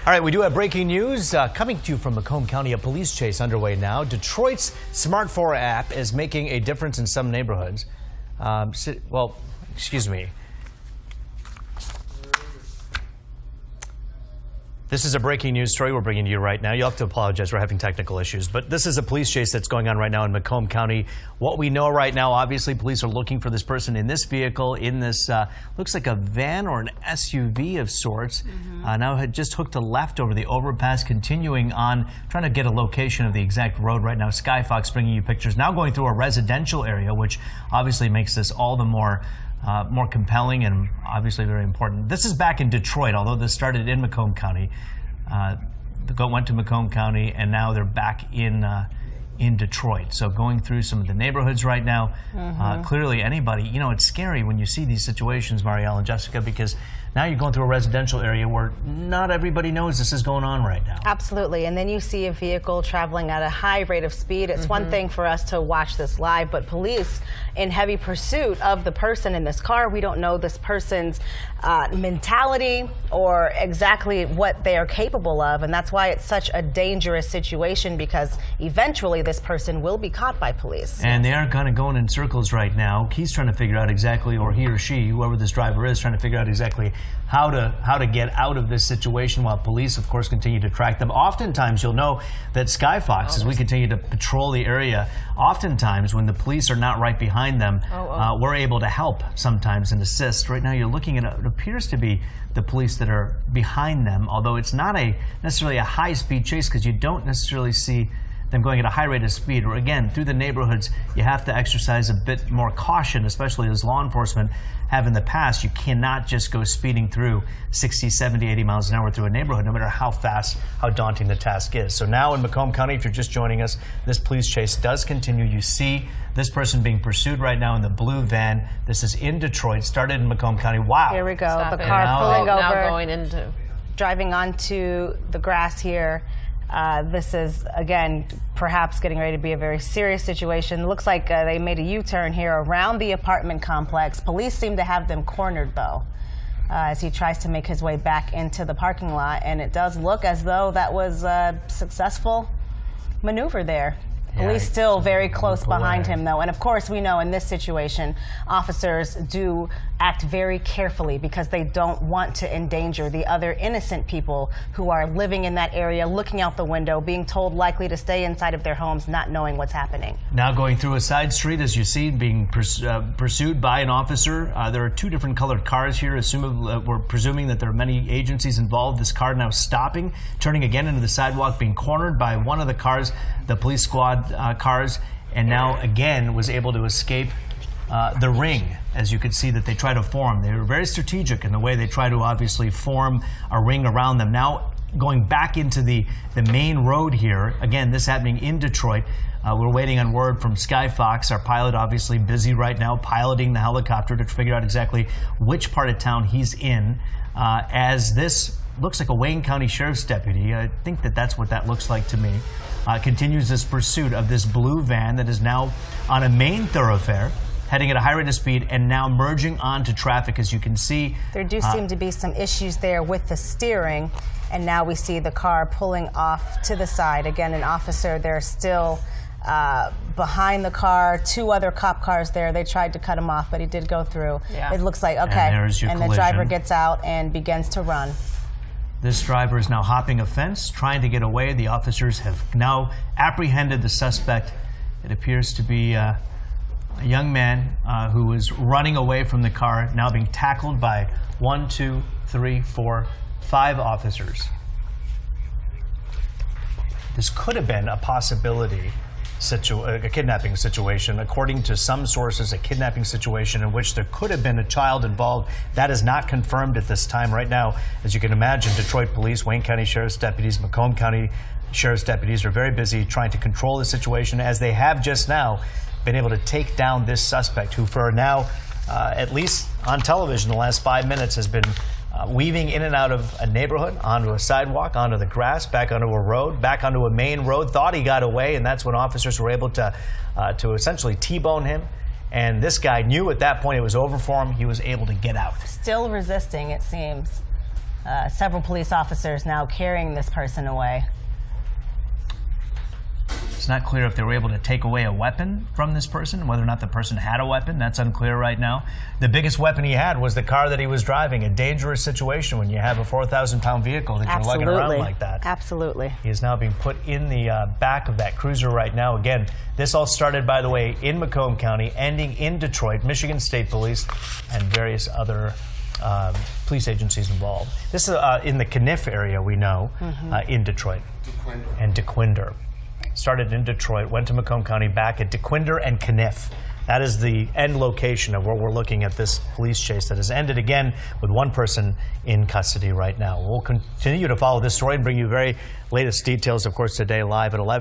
All right, we do have breaking news coming to you from Macomb County. A police chase underway now. Detroit's Smart 4 app is making a difference in some neighborhoods. Well, excuse me. This is a breaking news story we're bringing to you right now. You'll have to apologize, we're having technical issues. But this is a police chase that's going on right now in Macomb County. What we know right now, obviously, police are looking for this person in this vehicle, in this, looks like a van or an SUV of sorts. Now had just hooked a left over the overpass, continuing on, trying to get a location of the exact road right now. Skyfox bringing you pictures. Now going through a residential area, which obviously makes this all the more compelling and obviously very important. This is back in Detroit, although this started in Macomb County. Went to Macomb County, and now they're back in Detroit. So going through some of the neighborhoods right now. Clearly anybody, you know, it's scary when you see these situations, Marielle and Jessica, because now you're going through a residential area where not everybody knows this is going on right now. Absolutely. And then you see a vehicle traveling at a high rate of speed. It's one thing for us to watch this live, but police in heavy pursuit of the person in this car. We don't know this person's mentality or exactly what they are capable of. And that's why it's such a dangerous situation, because eventually this person will be caught by police. And they are kind of going in circles right now. He's trying to figure out exactly, or he or she, whoever this driver is, trying to figure out exactly how to get out of this situation, while police, of course, continue to track them. Oftentimes, you'll know that Skyfox, as we continue to patrol the area, oftentimes when the police are not right behind them, we're able to help sometimes and assist. Right now, you're looking at it appears to be the police that are behind them, although it's not necessarily a high-speed chase, because you don't necessarily see them going at a high rate of speed. Or again, through the neighborhoods, you have to exercise a bit more caution, especially as law enforcement have in the past. You cannot just go speeding through 60, 70, 80 miles an hour through a neighborhood, no matter how fast, how daunting the task is. So now in Macomb County, if you're just joining us, this police chase does continue. You see this person being pursued right now in the blue van. This is in Detroit, started in Macomb County. Wow. Here we go. Stop the it. car pulling over, now going into, driving onto the grass here. This is, again, perhaps getting ready to be a very serious situation. Looks like they made a U-turn here around the apartment complex. Police seem to have them cornered, though, as he tries to make his way back into the parking lot. And it does look as though that was a successful maneuver there. Police still very close behind him, though. And of course, we know in this situation, officers do act very carefully because they don't want to endanger the other innocent people who are living in that area, looking out the window, being told likely to stay inside of their homes, not knowing what's happening. Now going through a side street, as you see, being pursued by an officer. There are two different colored cars here. We're presuming that there are many agencies involved. This car now stopping, turning again into the sidewalk, being cornered by one of the cars, the police squad cars, and now again was able to escape the ring. As you could see that they try to form. They were very strategic in the way they try to obviously form a ring around them. Now going back into the main road here, again, this happening in Detroit. We're waiting on word from Skyfox, our pilot, obviously busy right now piloting the helicopter to figure out exactly which part of town he's in, as this looks like a Wayne County Sheriff's deputy. I think that's what that looks like to me. Continues this pursuit of this blue van that is now on a main thoroughfare, heading at a high rate of speed and now merging onto traffic. As you can see, there do seem to be some issues there with the steering, and now we see the car pulling off to the side. Again, an officer there still behind the car, two other cop cars there. They tried to cut him off, but he did go through. It looks like, okay, and the driver gets out and begins to run. This driver is now hopping a fence, trying to get away. The officers have now apprehended the suspect. It appears to be a young man who was running away from the car, now being tackled by 1, 2, 3, 4, 5 officers. This could have been a possibility, a kidnapping situation. According to some sources, a kidnapping situation in which there could have been a child involved. That is not confirmed at this time. Right now, as you can imagine, Detroit police, Wayne County Sheriff's deputies, Macomb County Sheriff's deputies are very busy trying to control the situation, as they have just now been able to take down this suspect, who for now, at least on television the last 5 minutes, has been weaving in and out of a neighborhood, onto a sidewalk, onto the grass, back onto a road, back onto a main road. Thought he got away, and that's when officers were able to essentially T-bone him. And this guy knew at that point it was over for him. He was able to get out. Still resisting, it seems. Several police officers now carrying this person away. It's not clear if they were able to take away a weapon from this person, whether or not the person had a weapon. That's unclear right now. The biggest weapon he had was the car that he was driving. A dangerous situation when you have a 4,000-pound vehicle that you're lugging around like that. Absolutely. He is now being put in the back of that cruiser right now. Again, this all started, by the way, in Macomb County, ending in Detroit, Michigan State Police, and various other police agencies involved. This is in the Kniff area, we know, in Detroit. And Dequindre. Started in Detroit, went to Macomb County, back at Dequindre and Kniff. That is the end location of where we're looking at this police chase that has ended again with one person in custody right now. We'll continue to follow this story and bring you very latest details, of course, today live at 11.